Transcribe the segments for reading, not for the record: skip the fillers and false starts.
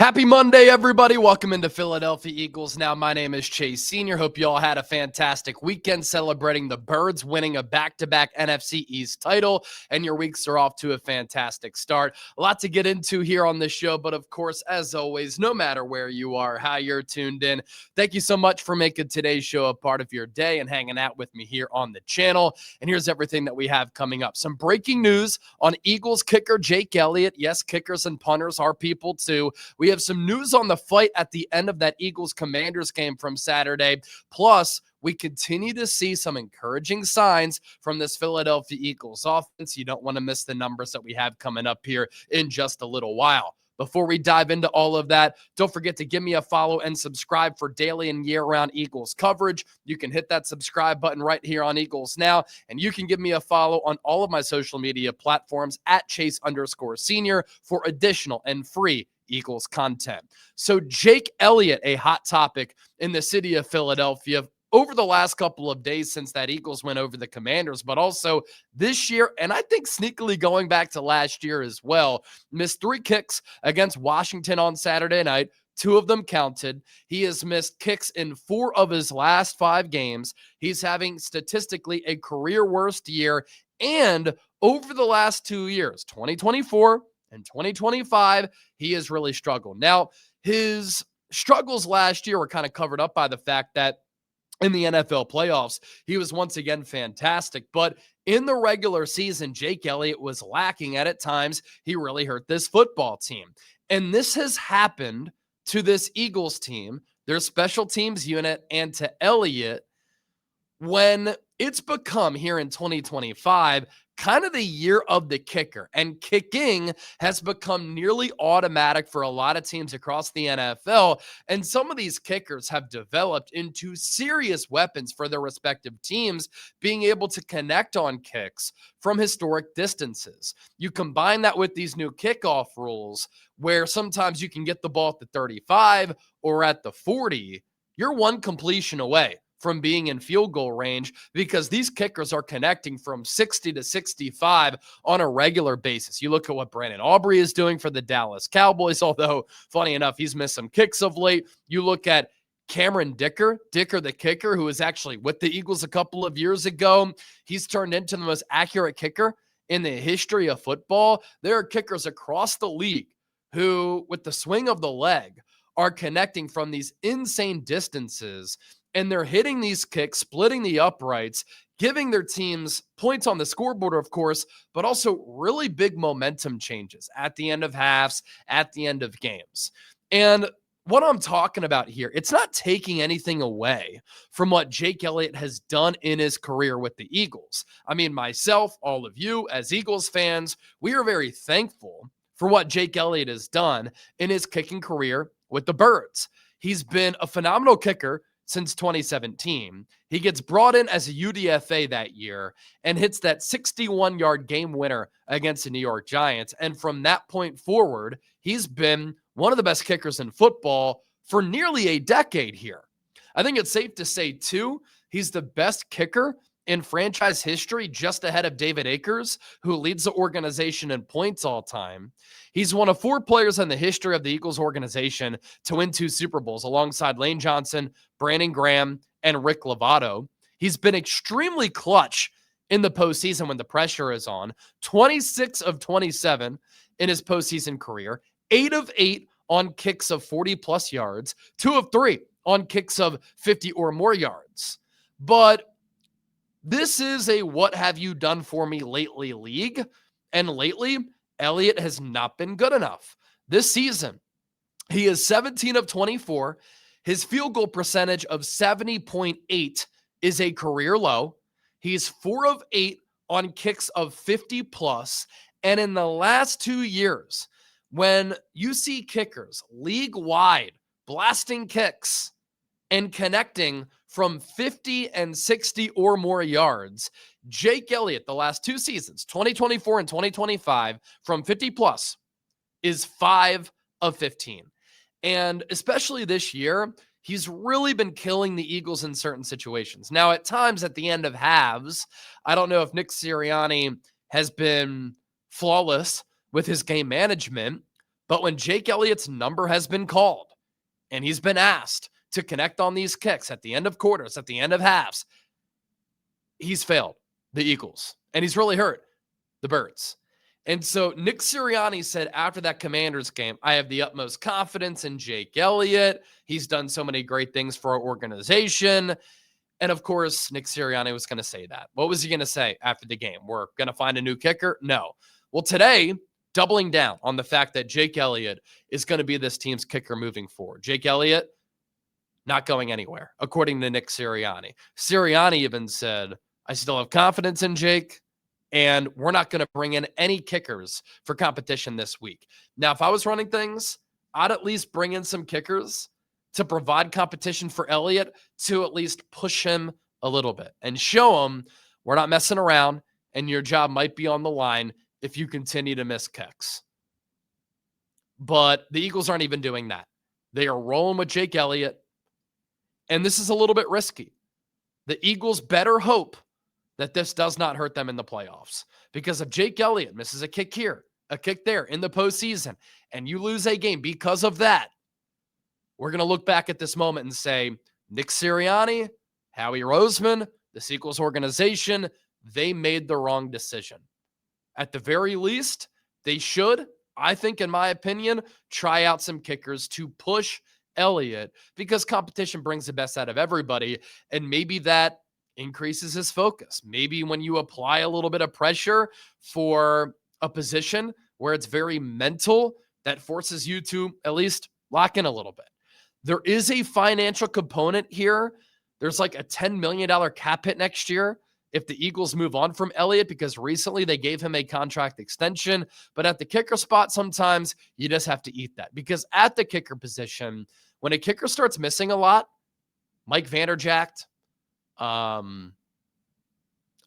Happy Monday, everybody. Welcome into Philadelphia Eagles Now. My name is Chase Sr. Hope you all had a fantastic weekend celebrating the Birds winning a back-to-back NFC East title, and your weeks are off to a fantastic start. A lot to get into here on this show, but of course, as always, no matter where you are, how you're tuned in, thank you so much for making today's show a part of your day and hanging out with me here on the channel. And here's everything that we have coming up. Some breaking news on Eagles kicker Jake Elliott. Yes, kickers and punters are people too. We have some news on the fight at the end of that Eagles-Commanders game from Saturday. Plus, we continue to see some encouraging signs from this Philadelphia Eagles offense. You don't want to miss the numbers that we have coming up here in just a little while. Before we dive into all of that, don't forget to give me a follow and subscribe for daily and year-round Eagles coverage. You can hit that subscribe button right here on Eagles Now, and you can give me a follow on all of my social media platforms at Chase_Senior for additional and free Eagles content. So Jake Elliott, a hot topic in the city of Philadelphia over the last couple of days since that Eagles went over the Commanders, but also this year, and I think sneakily going back to last year as well, missed 3 kicks against Washington on Saturday night. 2 of them counted. He has missed kicks in 4 of his last 5 games. He's having statistically a career worst year. And over the last 2 years, 2024 and 2025, he has really struggled. Now, his struggles last year were kind of covered up by the fact that in the NFL playoffs, he was once again fantastic. But in the regular season, Jake Elliott was lacking, and at times he really hurt this football team. And this has happened to this Eagles team, their special teams unit, and to Elliott when it's become here in 2025 kind of the year of the kicker, and kicking has become nearly automatic for a lot of teams across the NFL. And some of these kickers have developed into serious weapons for their respective teams, being able to connect on kicks from historic distances. You combine that with these new kickoff rules where sometimes you can get the ball at the 35 or at the 40, you're one completion away from being in field goal range because these kickers are connecting from 60 to 65 on a regular basis. You look at what Brandon Aubrey is doing for the Dallas Cowboys, although funny enough, he's missed some kicks of late. You look at Cameron Dicker the kicker, who was actually with the Eagles a couple of years ago. He's turned into the most accurate kicker in the history of football. There are kickers across the league who, with the swing of the leg, are connecting from these insane distances, and they're hitting these kicks, splitting the uprights, giving their teams points on the scoreboard, of course, but also really big momentum changes at the end of halves, at the end of games. And what I'm talking about here, it's not taking anything away from what Jake Elliott has done in his career with the Eagles. I mean, myself, all of you as Eagles fans, we are very thankful for what Jake Elliott has done in his kicking career with the Birds. He's been a phenomenal kicker since 2017. He gets brought in as a UDFA that year and hits that 61-yard game winner against the New York Giants. And from that point forward, he's been one of the best kickers in football for nearly a decade here. I think it's safe to say, too, he's the best kicker in franchise history, just ahead of David Akers, who leads the organization in points all time. He's one of 4 players in the history of the Eagles organization to win 2 Super Bowls alongside Lane Johnson, Brandon Graham, and Rick Lovato. He's been extremely clutch in the postseason when the pressure is on. 26 of 27 in his postseason career, 8 of 8 on kicks of 40-plus yards, 2 of 3 on kicks of 50 or more yards. But this is a what have you done for me lately league, and lately, Elliott has not been good enough. This season, he is 17 of 24. His field goal percentage of 70.8 is a career low. He's 4 of 8 on kicks of 50-plus. And in the last 2 years, when you see kickers league-wide blasting kicks and connecting from 50 and 60 or more yards, Jake Elliott, the last 2 seasons, 2024 and 2025, from 50-plus, is 5 of 15. And especially this year, he's really been killing the Eagles in certain situations. Now, at times at the end of halves, I don't know if Nick Sirianni has been flawless with his game management, But when Jake Elliott's number has been called and he's been asked to connect on these kicks at the end of quarters, at the end of halves, he's failed the Eagles. And he's really hurt the Birds. And so Nick Sirianni said after that Commanders game, I have the utmost confidence in Jake Elliott. He's done so many great things for our organization. And of course, Nick Sirianni was going to say that. What was he going to say after the game? We're going to find a new kicker? No. Well, today, doubling down on the fact that Jake Elliott is going to be this team's kicker moving forward. Jake Elliott, not going anywhere, according to Nick Sirianni. Sirianni even said, I still have confidence in Jake, and we're not going to bring in any kickers for competition this week. Now, if I was running things, I'd at least bring in some kickers to provide competition for Elliott, to at least push him a little bit and show him we're not messing around and your job might be on the line if you continue to miss kicks. But the Eagles aren't even doing that. They are rolling with Jake Elliott, and this is a little bit risky. The Eagles better hope that this does not hurt them in the playoffs, because if Jake Elliott misses a kick here, a kick there in the postseason, and you lose a game because of that, we're going to look back at this moment and say, Nick Sirianni, Howie Roseman, the Eagles organization, they made the wrong decision. At the very least, they should, I think, in my opinion, try out some kickers to push Elliott, because competition brings the best out of everybody, and maybe that increases his focus. Maybe when you apply a little bit of pressure for a position where it's very mental, that forces you to at least lock in a little bit. There is a financial component here. There's like a $10 million cap hit next year if the Eagles move on from Elliott, because recently they gave him a contract extension. But at the kicker spot, sometimes you just have to eat that, because at the kicker position, when a kicker starts missing a lot, Mike Vanderjagt,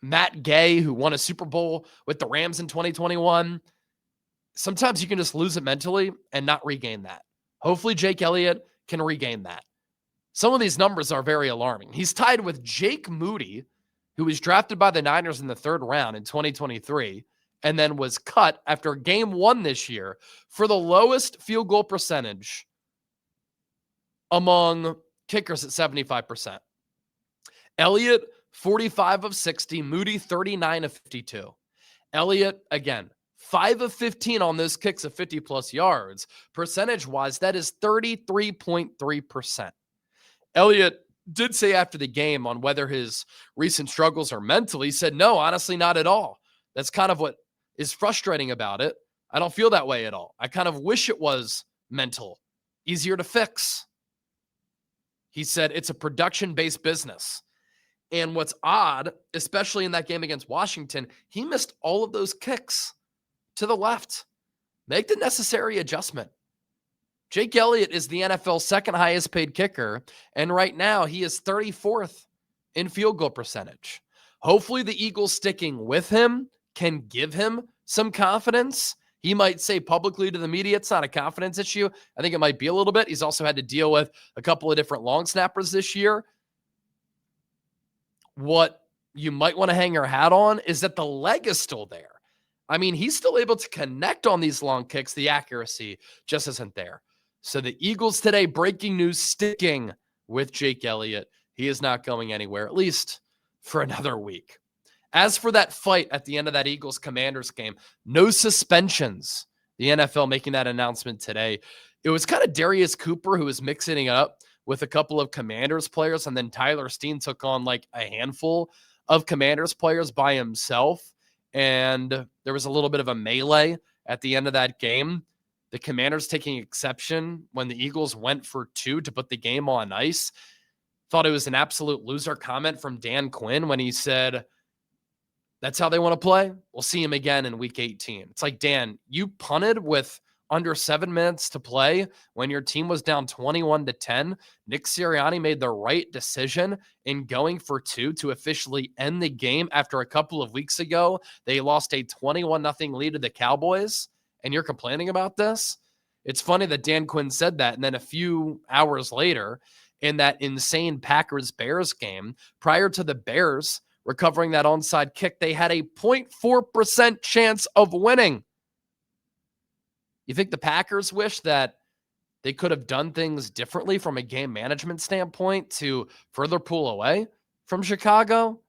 Matt Gay, who won a Super Bowl with the Rams in 2021, sometimes you can just lose it mentally and not regain that. Hopefully Jake Elliott can regain that. Some of these numbers are very alarming. He's tied with Jake Moody, who was drafted by the Niners in the 3rd round in 2023, and then was cut after game 1 this year for the lowest field goal percentage among kickers at 75%. Elliott, 45 of 60, Moody, 39 of 52. Elliott, again, 5 of 15 on those kicks of 50-plus yards. Percentage-wise, that is 33.3%. Elliott did say after the game on whether his recent struggles are mental, he said, no, honestly, not at all. That's kind of what is frustrating about it. I don't feel that way at all. I kind of wish it was mental, easier to fix. He said it's a production-based business. And what's odd, especially in that game against Washington, he missed all of those kicks to the left. Make the necessary adjustment. Jake Elliott is the NFL's 2nd highest paid kicker, and right now he is 34th in field goal percentage. Hopefully the Eagles sticking with him can give him some confidence. He might say publicly to the media it's not a confidence issue. I think it might be a little bit. He's also had to deal with a couple of different long snappers this year. What you might want to hang your hat on is that the leg is still there. I mean, he's still able to connect on these long kicks. The accuracy just isn't there. So the Eagles today, breaking news, sticking with Jake Elliott. He is not going anywhere, at least for another week. As for that fight at the end of that Eagles-Commanders game, no suspensions. The NFL making that announcement today. It was kind of Darius Cooper who was mixing it up with a couple of Commanders players, and then Tyler Steen took on like a handful of Commanders players by himself, and there was a little bit of a melee at the end of that game. The Commanders taking exception when the Eagles went for 2 to put the game on ice. Thought it was an absolute loser comment from Dan Quinn when he said, that's how they want to play. We'll see him again in week 18. It's like, Dan, you punted with under 7 minutes to play when your team was down 21-10. Nick Sirianni made the right decision in going for 2 to officially end the game after a couple of weeks ago. They lost a 21-0 lead to the Cowboys, and you're complaining about this? It's funny that Dan Quinn said that, and then a few hours later in that insane Packers-Bears game, prior to the Bears recovering that onside kick, they had a 0.4% chance of winning. You think the Packers wish that they could have done things differently from a game management standpoint to further pull away from Chicago?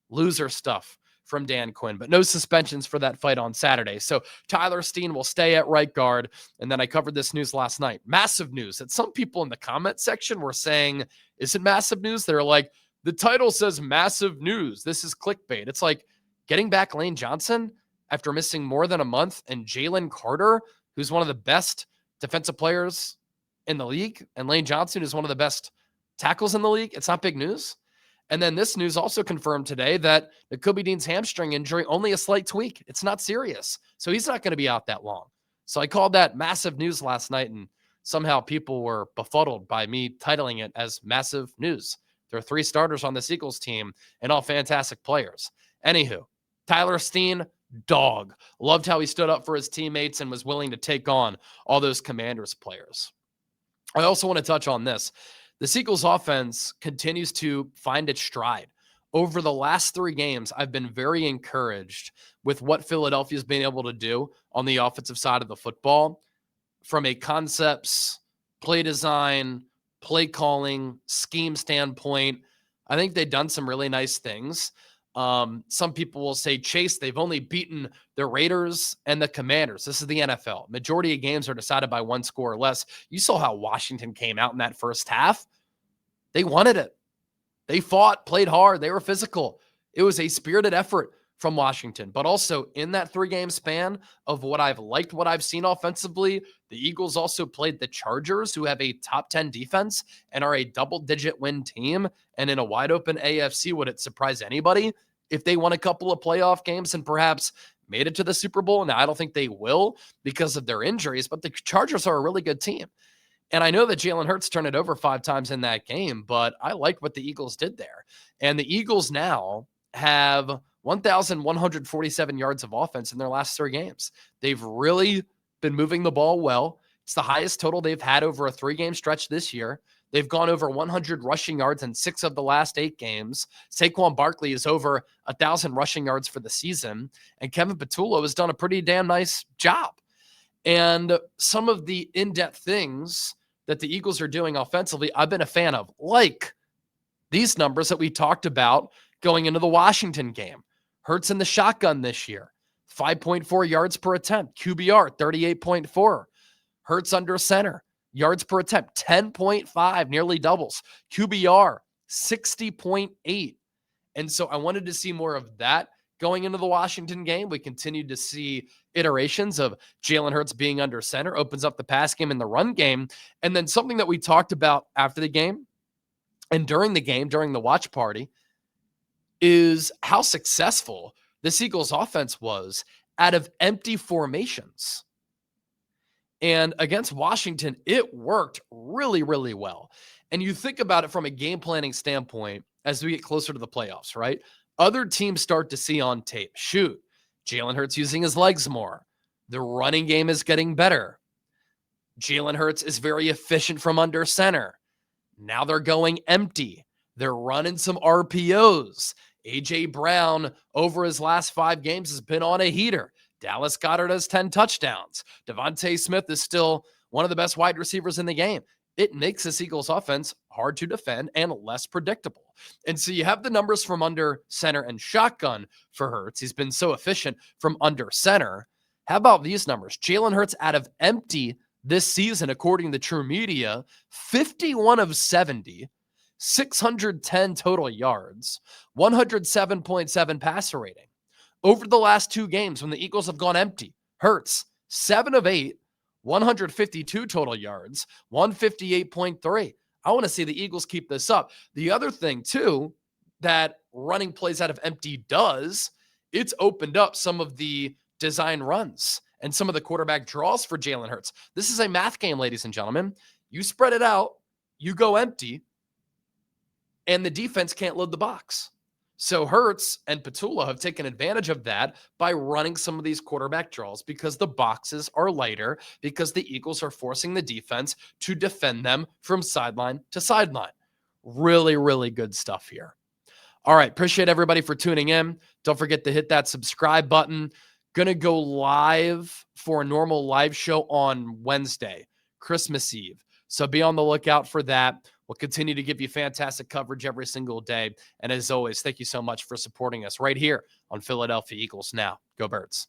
Loser stuff from Dan Quinn, but no suspensions for that fight on Saturday. So Tyler Steen will stay at right guard. And then I covered this news last night. Massive news that some people in the comment section were saying, is it massive news? They're like, the title says massive news. This is clickbait. It's like getting back Lane Johnson after missing more than a month, and Jalen Carter, who's one of the best defensive players in the league, and Lane Johnson is one of the best tackles in the league. It's not big news. And then this news also confirmed today that Nakobe Dean's hamstring injury, only a slight tweak. It's not serious. So he's not going to be out that long. So I called that massive news last night, and somehow people were befuddled by me titling it as massive news. There are 3 starters on this Eagles team and all fantastic players. Anywho, Tyler Steen, dog. Loved how he stood up for his teammates and was willing to take on all those Commanders players. I also want to touch on this. The Eagles offense continues to find its stride. Over the last 3 games, I've been very encouraged with what Philadelphia's been able to do on the offensive side of the football from a concepts, play design, play calling, scheme standpoint. I think they've done some really nice things. Some people will say, Chase, they've only beaten the Raiders and the Commanders. This is the NFL. Majority of games are decided by 1 score or less. You saw how Washington came out in that first half. They wanted it. They fought, played hard. They were physical. It was a spirited effort from Washington. But also in that 3-game span of what I've liked, what I've seen offensively, the Eagles also played the Chargers, who have a top 10 defense and are a double-digit win team. And in a wide-open AFC, would it surprise anybody if they won a couple of playoff games and perhaps made it to the Super Bowl? Now, I don't think they will because of their injuries, but the Chargers are a really good team. And I know that Jalen Hurts turned it over 5 times in that game, but I like what the Eagles did there. And the Eagles now have 1,147 yards of offense in their last 3 games. They've really been moving the ball well. It's the highest total they've had over a 3-game stretch this year. They've gone over 100 rushing yards in 6 of the last 8 games. Saquon Barkley is over 1,000 rushing yards for the season. And Kevin Patullo has done a pretty damn nice job. And some of the in-depth things that the Eagles are doing offensively, I've been a fan of, like these numbers that we talked about going into the Washington game. Hurts in the shotgun this year, 5.4 yards per attempt, QBR 38.4. Hurts under center, yards per attempt 10.5, nearly doubles, QBR 60.8. And so I wanted to see more of that going into the Washington game. We continued to see iterations of Jalen Hurts being under center, opens up the pass game and the run game. And then something that we talked about after the game and during the game, during the watch party, is how successful this Eagles offense was out of empty formations. And against Washington, it worked really, really well. And you think about it from a game planning standpoint as we get closer to the playoffs, right? Other teams start to see on tape, shoot, Jalen Hurts using his legs more. The running game is getting better. Jalen Hurts is very efficient from under center. Now they're going empty. They're running some RPOs. A.J. Brown, over his last 5 games, has been on a heater. Dallas Goedert has 10 touchdowns. Devontae Smith is still one of the best wide receivers in the game. It makes this Eagles offense hard to defend and less predictable. And so you have the numbers from under center and shotgun for Hurts. He's been so efficient from under center. How about these numbers? Jalen Hurts out of empty this season, according to True Media, 51 of 70, 610 total yards, 107.7 passer rating. Over the last 2 games when the Eagles have gone empty, Hurts, 7 of 8, 152 total yards, 158.3. I want to see the Eagles keep this up. The other thing, too, that running plays out of empty does, it's opened up some of the design runs and some of the quarterback draws for Jalen Hurts. This is a math game, ladies and gentlemen. You spread it out, you go empty, and the defense can't load the box. So Hurts and Patullo have taken advantage of that by running some of these quarterback draws because the boxes are lighter, because the Eagles are forcing the defense to defend them from sideline to sideline. Really, really good stuff here. All right. Appreciate everybody for tuning in. Don't forget to hit that subscribe button. Going to go live for a normal live show on Wednesday, Christmas Eve. So be on the lookout for that. We'll continue to give you fantastic coverage every single day. And as always, thank you so much for supporting us right here on Philadelphia Eagles Now. Go Birds.